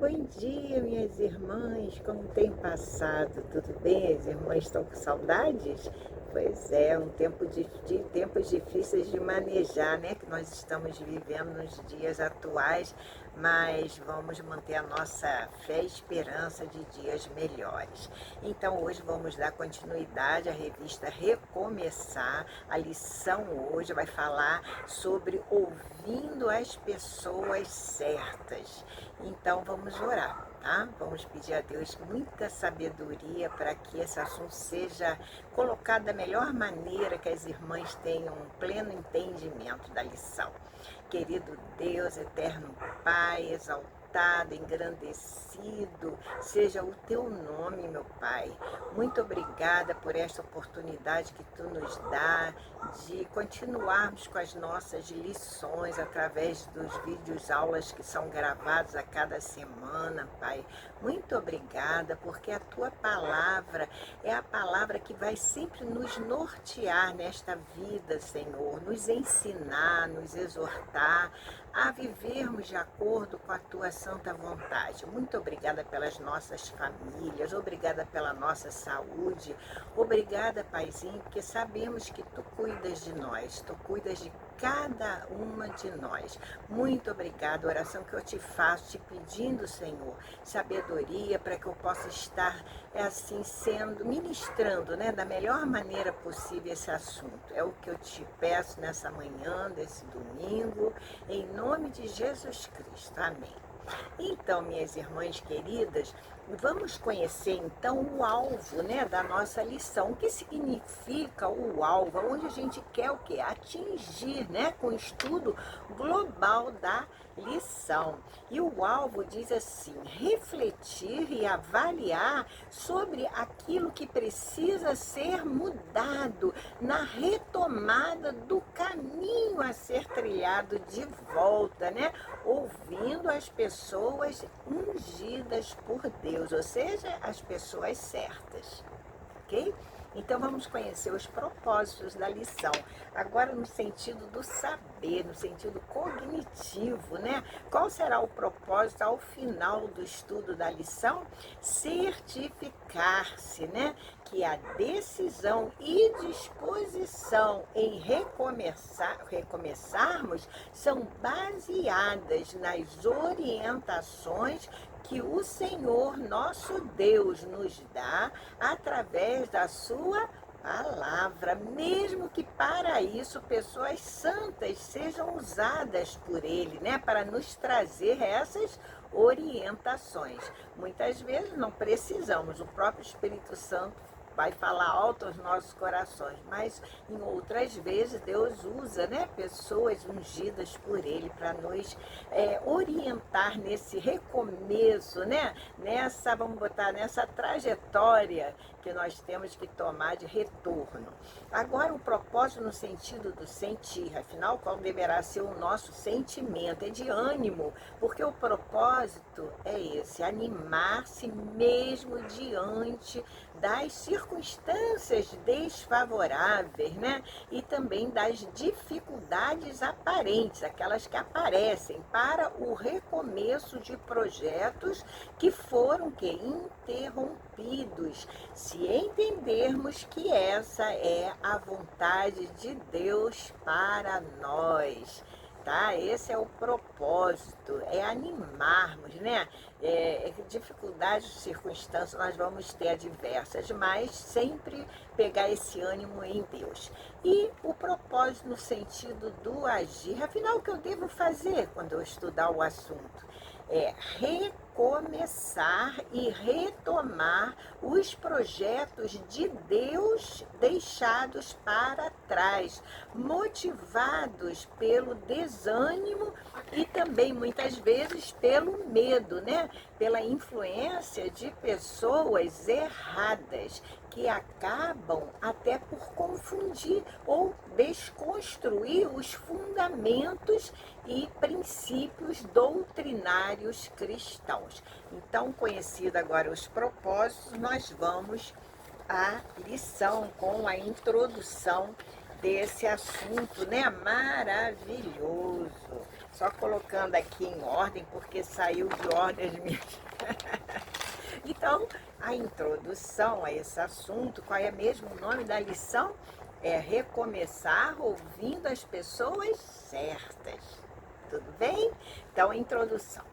Bom dia, minhas irmãs, como tem passado? Tudo bem? As irmãs estão com saudades? Pois é, um tempo de tempos difíceis de manejar, né? Que nós estamos vivendo nos dias atuais, mas vamos manter a nossa fé e esperança de dias melhores. Então, hoje vamos dar continuidade à revista Recomeçar. A lição hoje vai falar sobre ouvindo as pessoas certas. Então vamos orar, tá? Vamos pedir a Deus muita sabedoria para que esse assunto seja colocado da melhor maneira, que as irmãs tenham um pleno entendimento da lição. Querido Deus, eterno Pai, exaltado, engrandecido, seja o teu nome, meu Pai. Muito obrigada por esta oportunidade que tu nos dá de continuarmos com as nossas lições através dos vídeos aulas que são gravados a cada semana, Pai. Muito obrigada, porque a tua palavra é a palavra que vai sempre nos nortear nesta vida, Senhor, nos ensinar, nos exortar a vivermos de acordo com a tua santa vontade. Muito obrigada pelas nossas famílias, obrigada pela nossa saúde, obrigada, Paizinho, porque sabemos que tu cuidas de nós, tu cuidas de cada uma de nós. Muito obrigada, a oração que eu te faço, te pedindo, Senhor, sabedoria para que eu possa estar assim sendo, ministrando, né, da melhor maneira possível esse assunto. É o que eu te peço nessa manhã, desse domingo, em nome de Jesus Cristo. Amém. Então, minhas irmãs queridas, vamos conhecer então o alvo, né, da nossa lição. O que significa o alvo? Onde a gente quer o quê? Atingir, né, com o estudo global da lição. E o alvo diz assim: refletir e avaliar sobre aquilo que precisa ser mudado na retomada do caminho a ser trilhado de volta, né? Ouvindo as pessoas ungidas por Deus, ou seja, as pessoas certas, ok? Então vamos conhecer os propósitos da lição, agora no sentido do saber, no sentido cognitivo, né? Qual será o propósito ao final do estudo da lição? Certificar-se, né? Que a decisão e disposição em recomeçarmos são baseadas nas orientações que o Senhor nosso Deus nos dá através da sua palavra, mesmo que para isso pessoas santas sejam usadas por Ele, né, para nos trazer essas orientações. Muitas vezes não precisamos, o próprio Espírito Santo vai falar alto aos nossos corações, mas em outras vezes Deus usa, né, pessoas ungidas por Ele para nos orientar nesse recomeço, né, vamos botar, nessa trajetória que nós temos que tomar de retorno. Agora, o propósito no sentido do sentir, afinal, qual deverá ser o nosso sentimento? É de ânimo, porque o propósito é esse, animar-se mesmo diante das circunstâncias desfavoráveis, né? E também das dificuldades aparentes, aquelas que aparecem para o recomeço de projetos que foram interrompidos, se entendermos que essa é a vontade de Deus para nós. Tá? Esse é o propósito, é animarmos, né? Dificuldades, circunstâncias nós vamos ter adversas, mas sempre pegar esse ânimo em Deus. E o propósito no sentido do agir, afinal, o que eu devo fazer quando eu estudar o assunto? É recomeçar e retomar os projetos de Deus deixados para trás, motivados pelo desânimo e também muitas vezes pelo medo, né? Pela influência de pessoas erradas que acabam até por confundir ou desconstruir os fundamentos e princípios doutrinários cristãos. Então, conhecido agora os propósitos, nós vamos à lição com a introdução desse assunto, né? Maravilhoso. Só colocando aqui em ordem, porque saiu de ordem as minhas. Então, a introdução a esse assunto, qual é mesmo o nome da lição? É recomeçar ouvindo as pessoas certas. Tudo bem? Então, a introdução.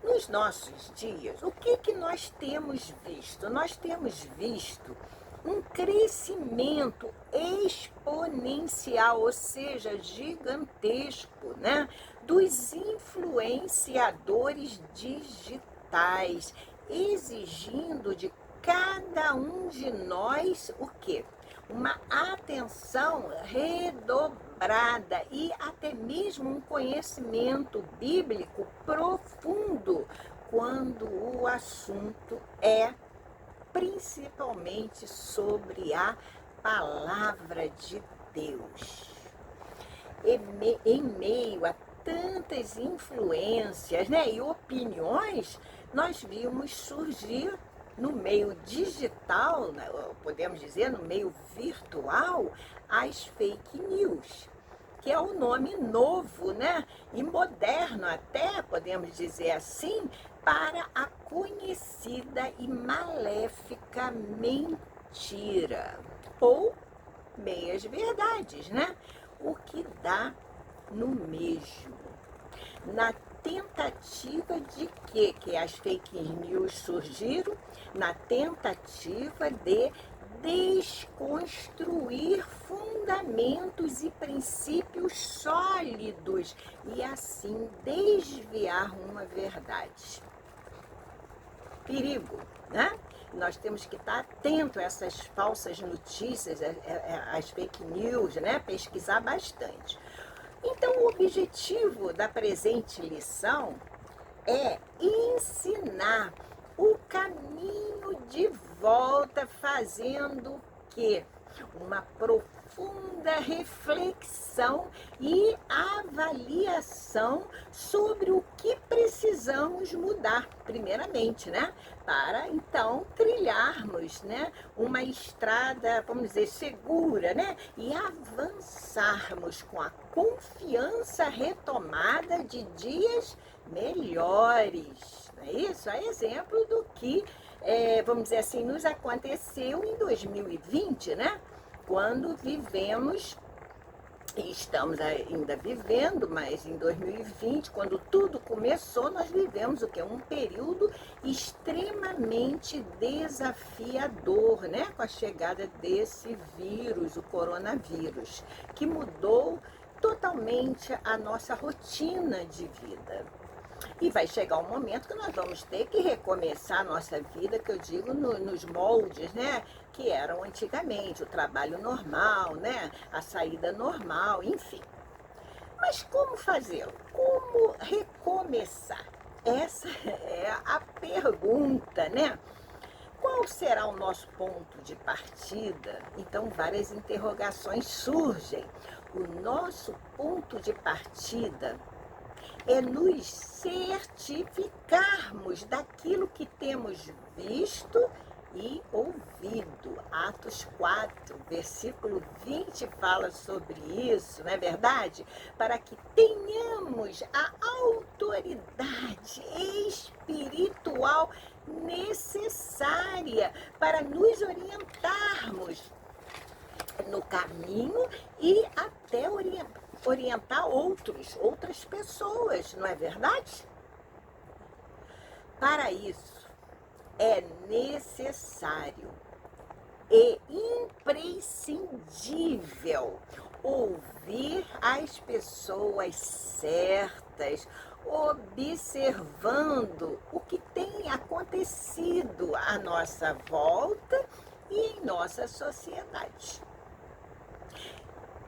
Nos nossos dias, o que nós temos visto? Nós temos visto um crescimento exponencial, ou seja, gigantesco, né? Dos influenciadores digitais, exigindo de cada um de nós o quê? Uma atenção redobrada e até mesmo um conhecimento bíblico profundo quando o assunto é principalmente sobre a palavra de Deus. Em meio a tantas influências, né, e opiniões, nós vimos surgir no meio digital, né, podemos dizer, no meio virtual, as fake news, que é o nome novo, né, e moderno até, podemos dizer assim, para a conhecida e maléfica mentira, ou meias verdades, né? O que dá no mesmo. Na tentativa de quê? Que as fake news surgiram? Na tentativa de desconstruir fundamentos e princípios sólidos e assim desviar uma verdade. Perigo, né? Nós temos que estar atento a essas falsas notícias, às fake news, né? Pesquisar bastante. Então, o objetivo da presente lição é ensinar o caminho de volta, fazendo o quê? Uma profunda reflexão e avaliação sobre o que precisamos mudar, primeiramente, né? Para então trilharmos, né, uma estrada, vamos dizer, segura, né? E avançarmos com a confiança retomada de dias melhores. Não é isso? É exemplo do que, vamos dizer assim, nos aconteceu em 2020, né? Quando vivemos, e estamos ainda vivendo, mas em 2020, quando tudo começou, nós vivemos o que? Um período extremamente desafiador, né? Com a chegada desse vírus, o coronavírus, que mudou totalmente a nossa rotina de vida. E vai chegar um momento que nós vamos ter que recomeçar a nossa vida, que eu digo nos moldes, né, que eram antigamente, o trabalho normal, né, a saída normal, enfim. Mas como fazê-lo? Como recomeçar? Essa é a pergunta, né? Qual será o nosso ponto de partida? Então, várias interrogações surgem. O nosso ponto de partida é nos certificarmos daquilo que temos visto e ouvido. Atos 4, versículo 20 fala sobre isso, não é verdade? Para que tenhamos a autoridade espiritual necessária para nos orientarmos no caminho e até orientar outras pessoas, não é verdade? Para isso, é necessário e imprescindível ouvir as pessoas certas, observando o que tem acontecido à nossa volta e em nossa sociedade.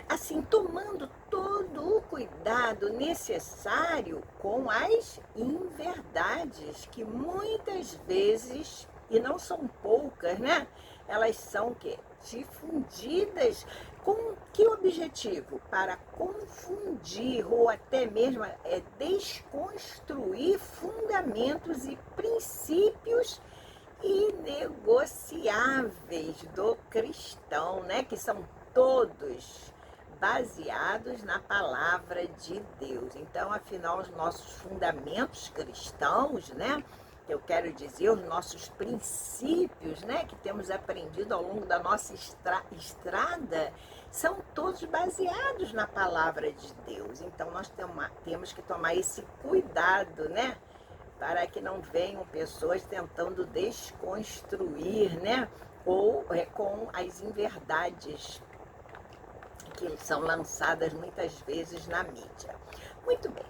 Assim, tomando todo o cuidado necessário com as inverdades, que muitas vezes, e não são poucas, né? Elas são o quê? Difundidas com que objetivo? Para confundir ou até mesmo desconstruir fundamentos e princípios inegociáveis do cristão, né? Que são todos baseados na palavra de Deus. Então, afinal, os nossos fundamentos cristãos, né? Eu quero dizer, os nossos princípios, né, que temos aprendido ao longo da nossa estrada, são todos baseados na palavra de Deus. Então, nós temos que tomar esse cuidado, né, para que não venham pessoas tentando desconstruir, né, ou com as inverdades que são lançadas muitas vezes na mídia. Muito bem.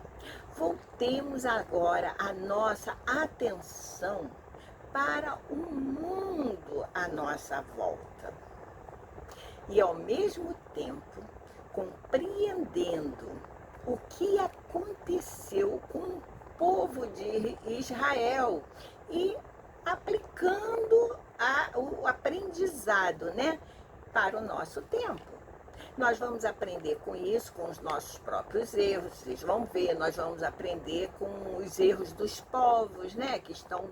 Voltemos agora a nossa atenção para o mundo à nossa volta. E ao mesmo tempo, compreendendo o que aconteceu com o povo de Israel e aplicando o aprendizado, né, para o nosso tempo. Nós vamos aprender com isso, com os nossos próprios erros, vocês vão ver, nós vamos aprender com os erros dos povos, né, que estão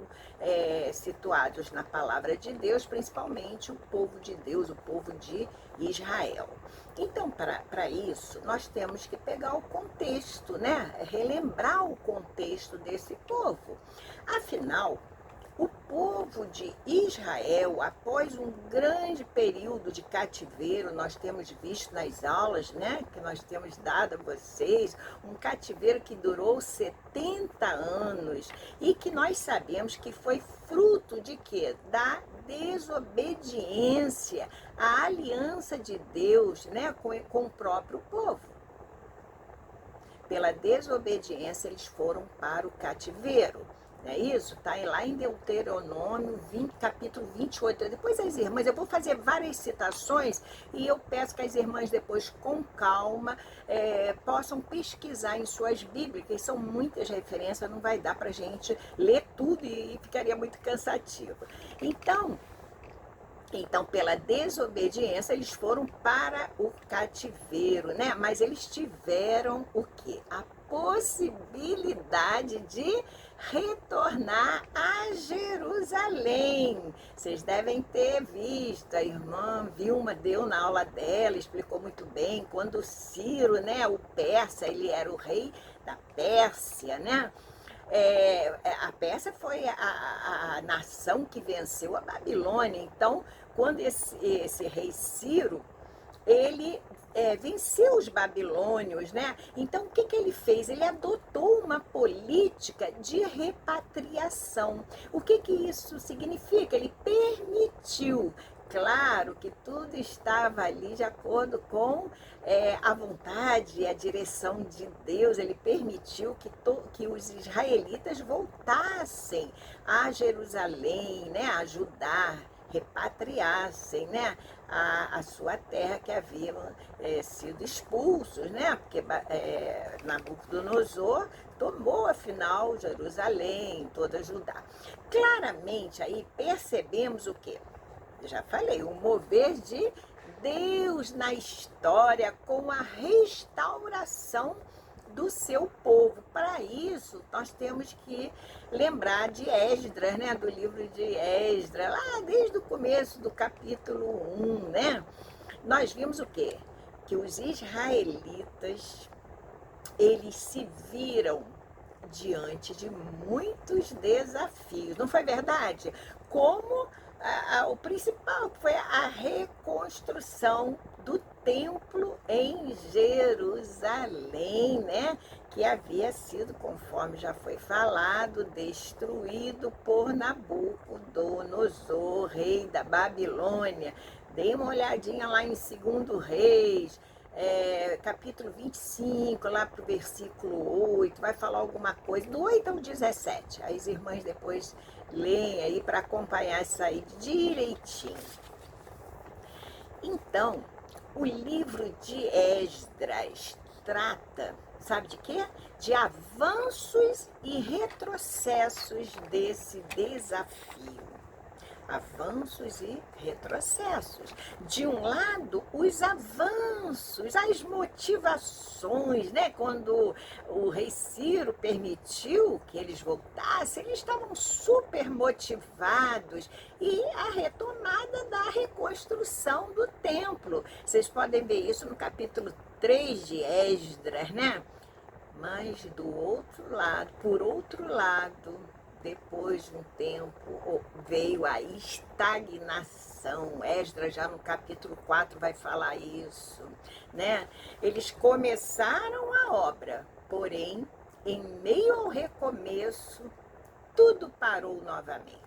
situados na palavra de Deus, principalmente o povo de Deus, o povo de Israel. Então, para isso, nós temos que pegar o contexto, né, relembrar o contexto desse povo. Afinal, o povo de Israel, após um grande período de cativeiro, nós temos visto nas aulas, né, que nós temos dado a vocês, um cativeiro que durou 70 anos e que nós sabemos que foi fruto de quê? Da desobediência à aliança de Deus, né, com o próprio povo. Pela desobediência, eles foram para o cativeiro. É isso? Está lá em Deuteronômio 20, capítulo 28. Depois as irmãs, eu vou fazer várias citações e eu peço que as irmãs depois, com calma, possam pesquisar em suas bíblias, que são muitas referências, não vai dar para a gente ler tudo e ficaria muito cansativo. Então, pela desobediência, eles foram para o cativeiro, né? Mas eles tiveram o quê? A possibilidade de retornar a Jerusalém. Vocês devem ter visto, a irmã Vilma deu na aula dela, explicou muito bem, quando Ciro, né, o persa, ele era o rei da Pérsia, né? A Pérsia foi a nação que venceu a Babilônia. Então, quando esse rei Ciro, ele venceu os babilônios, né? Então, o que ele fez? Ele adotou uma política de repatriação. O que isso significa? Ele permitiu. Claro que tudo estava ali de acordo com a vontade e a direção de Deus. Ele permitiu que os israelitas voltassem a Jerusalém, né, a Judá, repatriassem, né, a sua terra que haviam sido expulsos, né, porque Nabucodonosor tomou, afinal, Jerusalém, toda Judá. Claramente, aí percebemos o quê? Já falei, o mover de Deus na história com a restauração do seu povo. Para isso, nós temos que lembrar de Esdras, né? Do livro de Esdras, lá desde o começo do capítulo 1, né? Nós vimos o quê? Que os israelitas, eles se viram diante de muitos desafios, não foi verdade? Como o principal foi a reconstrução do templo em Jerusalém, né? Que havia sido, conforme já foi falado, destruído por Nabucodonosor, rei da Babilônia. Dê uma olhadinha lá em 2 Reis, capítulo 25, lá para o versículo 8, vai falar alguma coisa, do 8 ao 17. As irmãs depois leem aí para acompanhar isso aí direitinho. Então, o livro de Esdras trata, sabe de quê? De avanços e retrocessos desse desafio. Avanços e retrocessos. De um lado, os avanços, as motivações, né? Quando o rei Ciro permitiu que eles voltassem, eles estavam super motivados. E a retomada da reconstrução do templo. Vocês podem ver isso no capítulo 3 de Esdras, né? Mas do outro lado, por outro lado, depois de um tempo, veio a estagnação. Esdras já no capítulo 4 vai falar isso, né? Eles começaram a obra, porém, em meio ao recomeço, tudo parou novamente.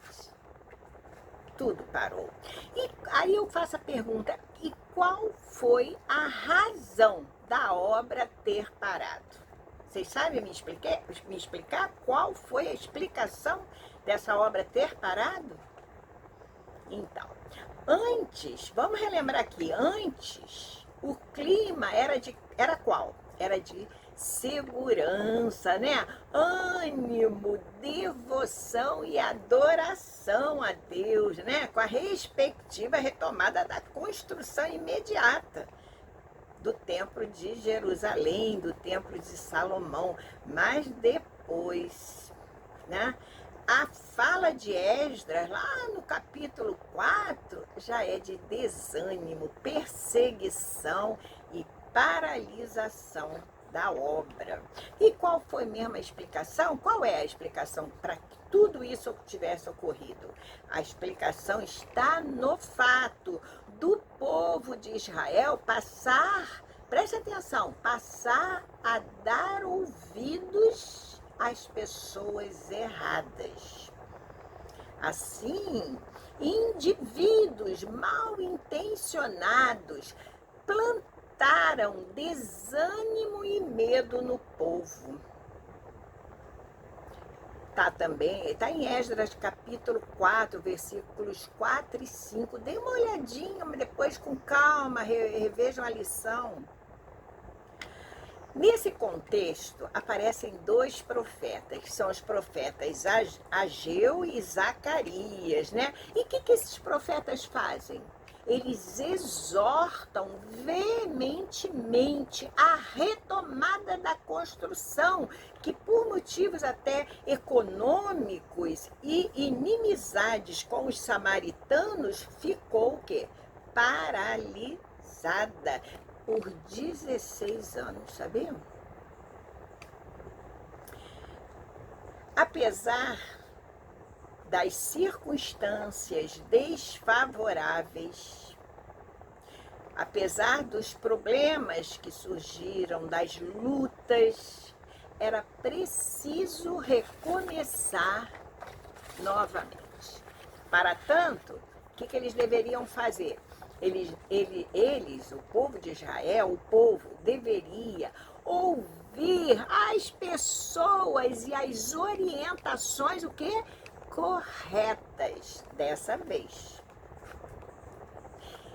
Tudo parou. E aí eu faço a pergunta, e qual foi a razão da obra ter parado? Vocês sabem me explicar qual foi a explicação dessa obra ter parado? Então, antes, vamos relembrar aqui, antes o clima era qual? Era de segurança, né? Ânimo, devoção e adoração a Deus, né? Com a respectiva retomada da construção imediata do Templo de Jerusalém, do Templo de Salomão. Mas depois, né? A fala de Esdras, lá no capítulo 4, já é de desânimo, perseguição e paralisação da obra. E qual foi mesmo a explicação? Qual é a explicação para que tudo isso tivesse ocorrido? A explicação está no fato do povo de Israel passar, preste atenção, passar a dar ouvidos às pessoas erradas. Assim, indivíduos mal intencionados plantaram desânimo e medo no povo. Está em Esdras capítulo 4, versículos 4 e 5. Dê uma olhadinha, mas depois com calma, revejam a lição. Nesse contexto, aparecem 2 profetas, que são os profetas Ageu e Zacarias, né? E o que esses profetas fazem? Eles exortam veementemente a retomada da construção, que por motivos até econômicos e inimizades com os samaritanos, ficou o quê? Paralisada por 16 anos, sabiam? Apesar das circunstâncias desfavoráveis, apesar dos problemas que surgiram, das lutas, era preciso recomeçar novamente. Para tanto, o que eles deveriam fazer? Eles, o povo de Israel, o povo deveria ouvir as pessoas e as orientações, o quê? Corretas dessa vez.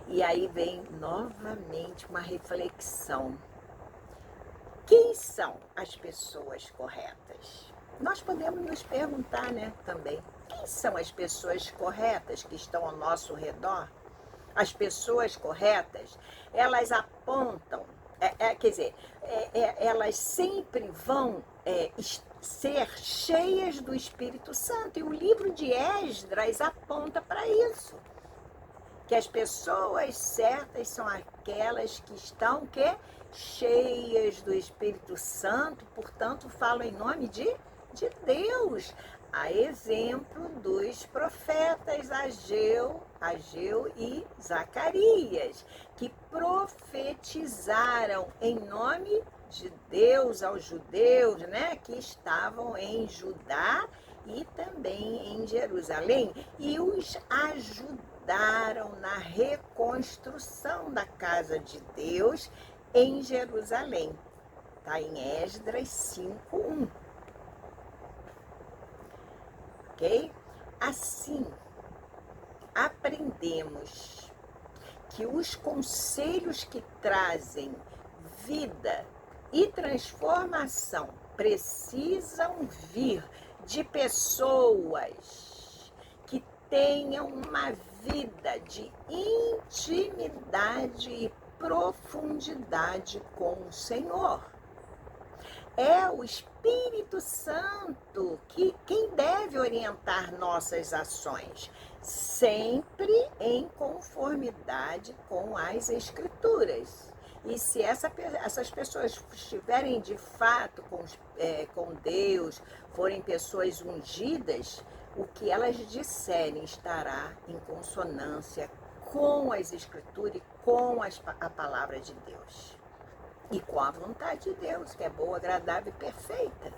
E aí vem novamente uma reflexão. Quem são as pessoas corretas? Nós podemos nos perguntar, né, também. Quem são as pessoas corretas que estão ao nosso redor? As pessoas corretas, elas apontam, elas sempre vão ser cheias do Espírito Santo. E o livro de Esdras aponta para isso. Que as pessoas certas são aquelas que estão cheias do Espírito Santo, portanto, falam em nome de Deus. A exemplo dos profetas Ageu e Zacarias, que profetizaram em nome de Deus aos judeus, né, que estavam em Judá e também em Jerusalém, e os ajudaram na reconstrução da casa de Deus em Jerusalém. Está em Esdras 5:1. Ok? Assim, aprendemos que os conselhos que trazem vida e transformação precisam vir de pessoas que tenham uma vida de intimidade e profundidade com o Senhor. É o Espírito Santo quem deve orientar nossas ações, sempre em conformidade com as Escrituras. E se essas pessoas estiverem de fato com Deus, forem pessoas ungidas, o que elas disserem estará em consonância com as Escrituras e com a palavra de Deus. E com a vontade de Deus, que é boa, agradável e perfeita.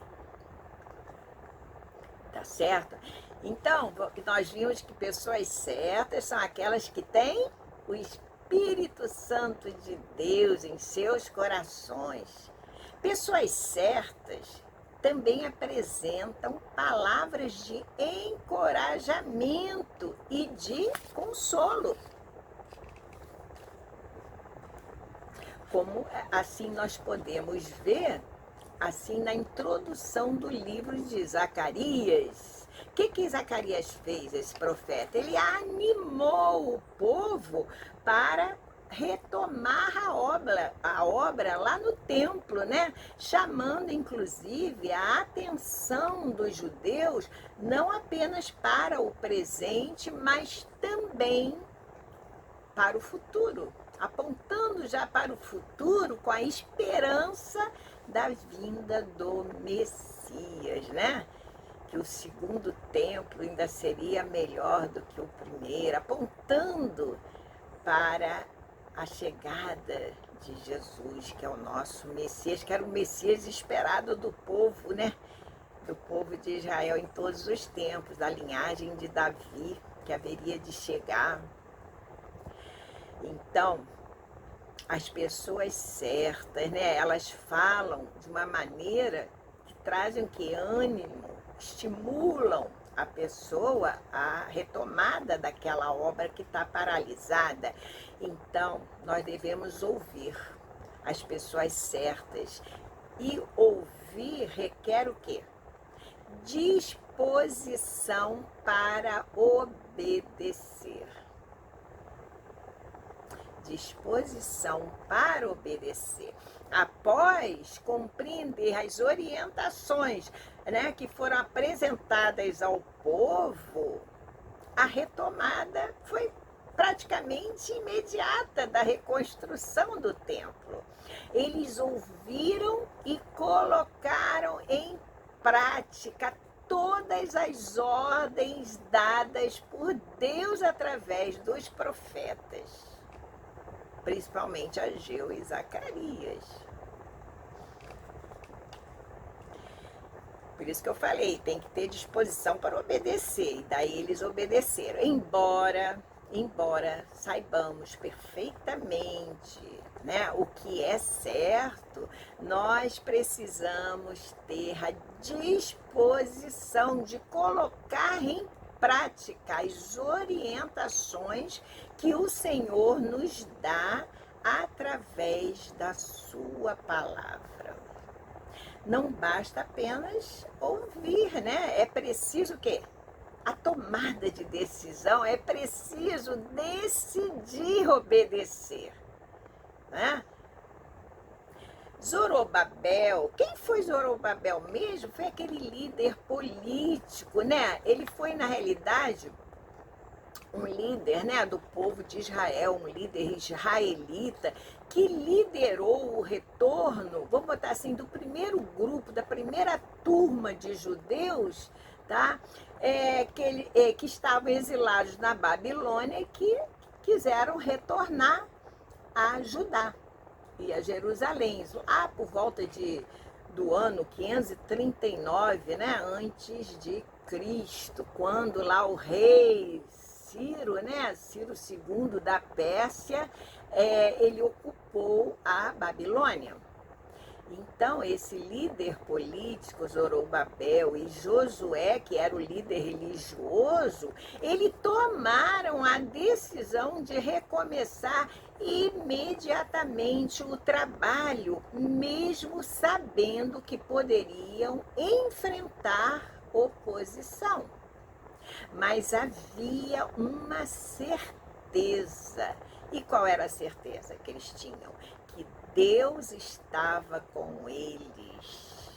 Tá certo? Então, nós vimos que pessoas certas são aquelas que têm o Espírito Santo de Deus em seus corações. Pessoas certas também apresentam palavras de encorajamento e de consolo. Como assim nós podemos ver, assim na introdução do livro de Zacarias. O que Zacarias fez, esse profeta? Ele animou o povo para retomar a obra lá no templo, né? Chamando inclusive a atenção dos judeus não apenas para o presente, mas também para o futuro, apontando já para o futuro com a esperança da vinda do Messias, né? Que o segundo templo ainda seria melhor do que o primeiro, apontando para a chegada de Jesus, que é o nosso Messias, que era o Messias esperado do povo, né? Do povo de Israel em todos os tempos, da linhagem de Davi, que haveria de chegar. Então, as pessoas certas, né? Elas falam de uma maneira que trazem que ânimo, estimulam a pessoa à retomada daquela obra que está paralisada. Então, nós devemos ouvir as pessoas certas. E ouvir requer o quê? Disposição para obedecer. Disposição para obedecer. Após compreender as orientações, né, que foram apresentadas ao povo, a retomada foi praticamente imediata da reconstrução do templo. Eles ouviram e colocaram em prática todas as ordens dadas por Deus através dos profetas, principalmente Ageu e Zacarias. Por isso que eu falei, tem que ter disposição para obedecer, e daí eles obedeceram. Embora saibamos perfeitamente, né, o que é certo, nós precisamos ter a disposição de colocar em prática as orientações que o Senhor nos dá através da sua palavra. Não basta apenas ouvir, né? É preciso o quê? A tomada de decisão, é preciso decidir obedecer, né? Zorobabel, quem foi Zorobabel mesmo? Foi aquele líder político, né? Ele foi, na realidade, um líder, né, do povo de Israel, um líder israelita, que liderou o retorno, vamos botar assim, do primeiro grupo, da primeira turma de judeus, tá? Que estavam exilados na Babilônia e que quiseram retornar a Judá e a Jerusalém, lá por volta do ano 539, né, antes de Cristo, quando lá o rei Ciro, né, Ciro II da Pérsia, ele ocupou a Babilônia. Então, esse líder político, Zorobabel, e Josué, que era o líder religioso, eles tomaram a decisão de recomeçar imediatamente o trabalho, mesmo sabendo que poderiam enfrentar oposição. Mas havia uma certeza. E qual era a certeza que eles tinham? Que Deus estava com eles.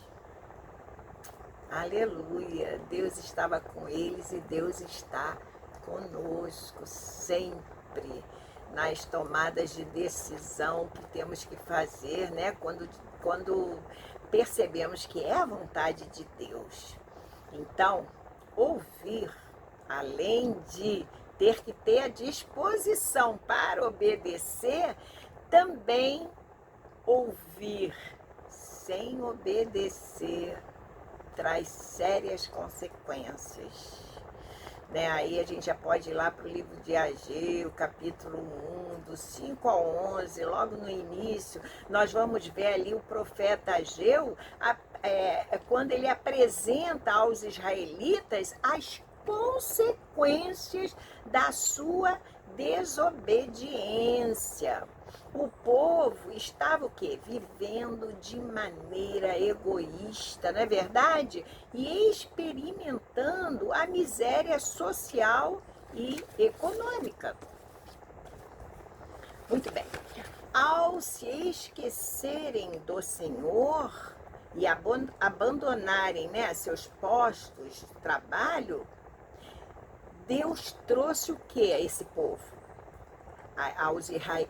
Aleluia! Deus estava com eles e Deus está conosco sempre. nas tomadas de decisão que temos que fazer, né? Quando percebemos que é a vontade de Deus. Então, ouvir, além de ter que ter a disposição para obedecer, também ouvir sem obedecer traz sérias consequências. Né? Aí a gente já pode ir lá para o livro de Ageu, capítulo 1, do 5 ao 11, logo no início, nós vamos ver ali o profeta Ageu, quando ele apresenta aos israelitas as consequências da sua desobediência. O povo estava o quê? Vivendo de maneira egoísta, não é verdade? E experimentando a miséria social e econômica. Muito bem. Ao se esquecerem do Senhor e abandonarem, né, seus postos de trabalho, Deus trouxe o que a esse povo?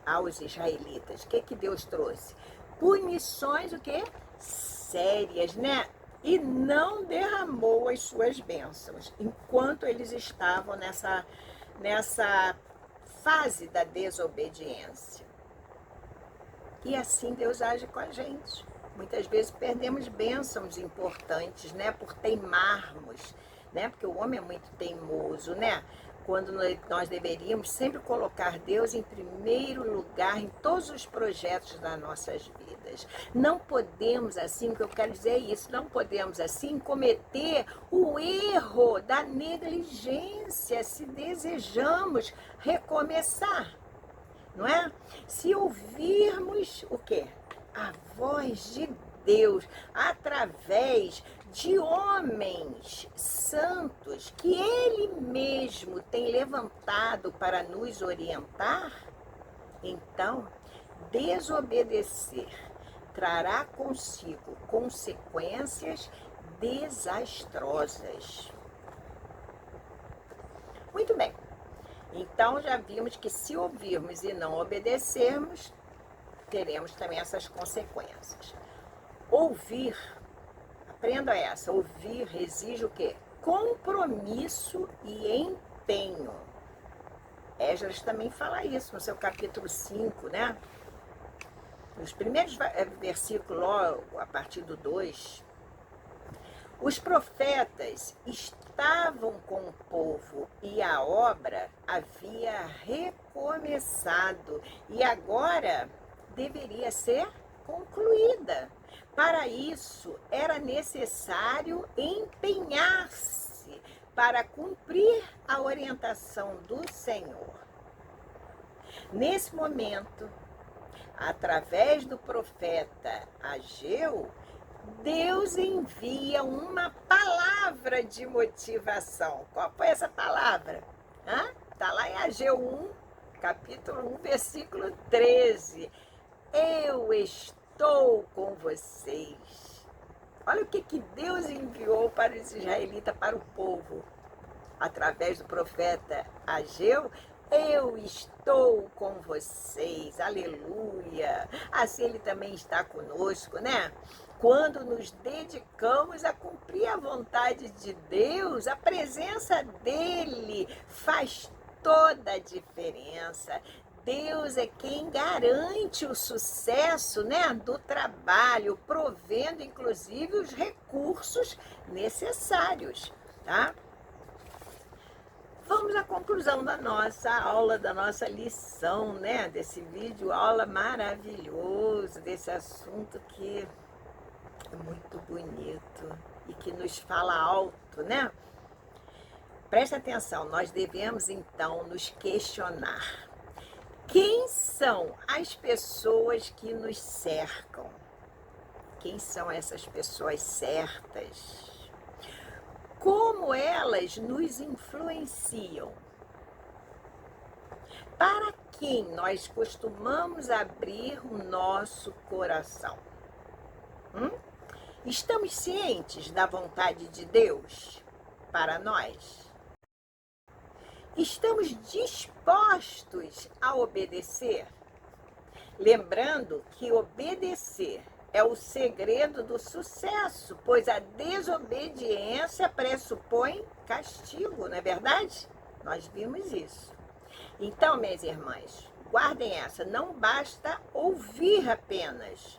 Aos israelitas. O que Deus trouxe? Punições o quê? Sérias, né? E não derramou as suas bênçãos enquanto eles estavam nessa fase da desobediência. E assim Deus age com a gente. Muitas vezes perdemos bênçãos importantes, né? Por teimarmos, né? Porque o homem é muito teimoso, né? Quando nós deveríamos sempre colocar Deus em primeiro lugar em todos os projetos das nossas vidas. Não podemos assim, o que eu quero dizer é isso, não podemos assim cometer o erro da negligência se desejamos recomeçar, não é? Se ouvirmos o quê? A voz de Deus através de homens santos que Ele mesmo tem levantado para nos orientar, então desobedecer trará consigo consequências desastrosas. Muito bem. Então já vimos que se ouvirmos e não obedecermos, teremos também essas consequências. Ouvir, aprenda essa, ouvir exige o quê? Compromisso e empenho. Esdras também fala isso no seu capítulo 5, né? Nos primeiros versículos, a partir do 2, os profetas estavam com o povo e a obra havia recomeçado e agora deveria ser concluída. Para isso, era necessário empenhar-se para cumprir a orientação do Senhor. Nesse momento, através do profeta Ageu, Deus envia uma palavra de motivação. Qual foi essa palavra? Está lá em Ageu 1, capítulo 1, versículo 13. Eu estou com vocês. Olha o que Deus enviou para os israelitas, para o povo. Através do profeta Ageu, eu estou com vocês, aleluia. Assim Ele também está conosco, né? Quando nos dedicamos a cumprir a vontade de Deus, a presença dEle faz toda a diferença. Deus é quem garante o sucesso, né, do trabalho, provendo inclusive os recursos necessários, tá? Vamos à conclusão da nossa aula, da nossa lição, né? Desse vídeo, aula maravilhoso, desse assunto que é muito bonito e que nos fala alto, né? Preste atenção, nós devemos então nos questionar. Quem são as pessoas que nos cercam? Quem são essas pessoas certas? Como elas nos influenciam? Para quem nós costumamos abrir o nosso coração? Estamos cientes da vontade de Deus para nós? Estamos dispostos a obedecer? Lembrando que obedecer é o segredo do sucesso, pois a desobediência pressupõe castigo, não é verdade? Nós vimos isso. Então, minhas irmãs, guardem essa, não basta ouvir apenas,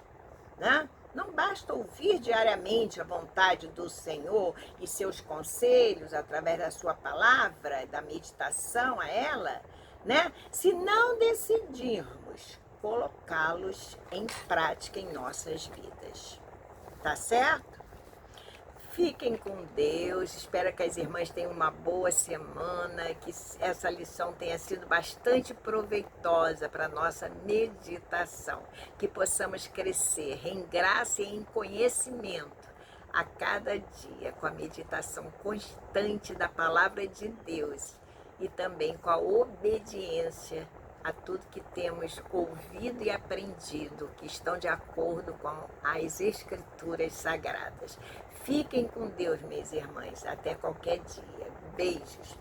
né? Não basta ouvir diariamente a vontade do Senhor e seus conselhos através da sua palavra, da meditação a ela, né? Se não decidirmos colocá-los em prática em nossas vidas. Tá certo? Fiquem com Deus, espero que as irmãs tenham uma boa semana, que essa lição tenha sido bastante proveitosa para a nossa meditação, que possamos crescer em graça e em conhecimento a cada dia, com a meditação constante da palavra de Deus e também com a obediência a tudo que temos ouvido e aprendido, que estão de acordo com as Escrituras Sagradas. Fiquem com Deus, minhas irmãs. Até qualquer dia. Beijos.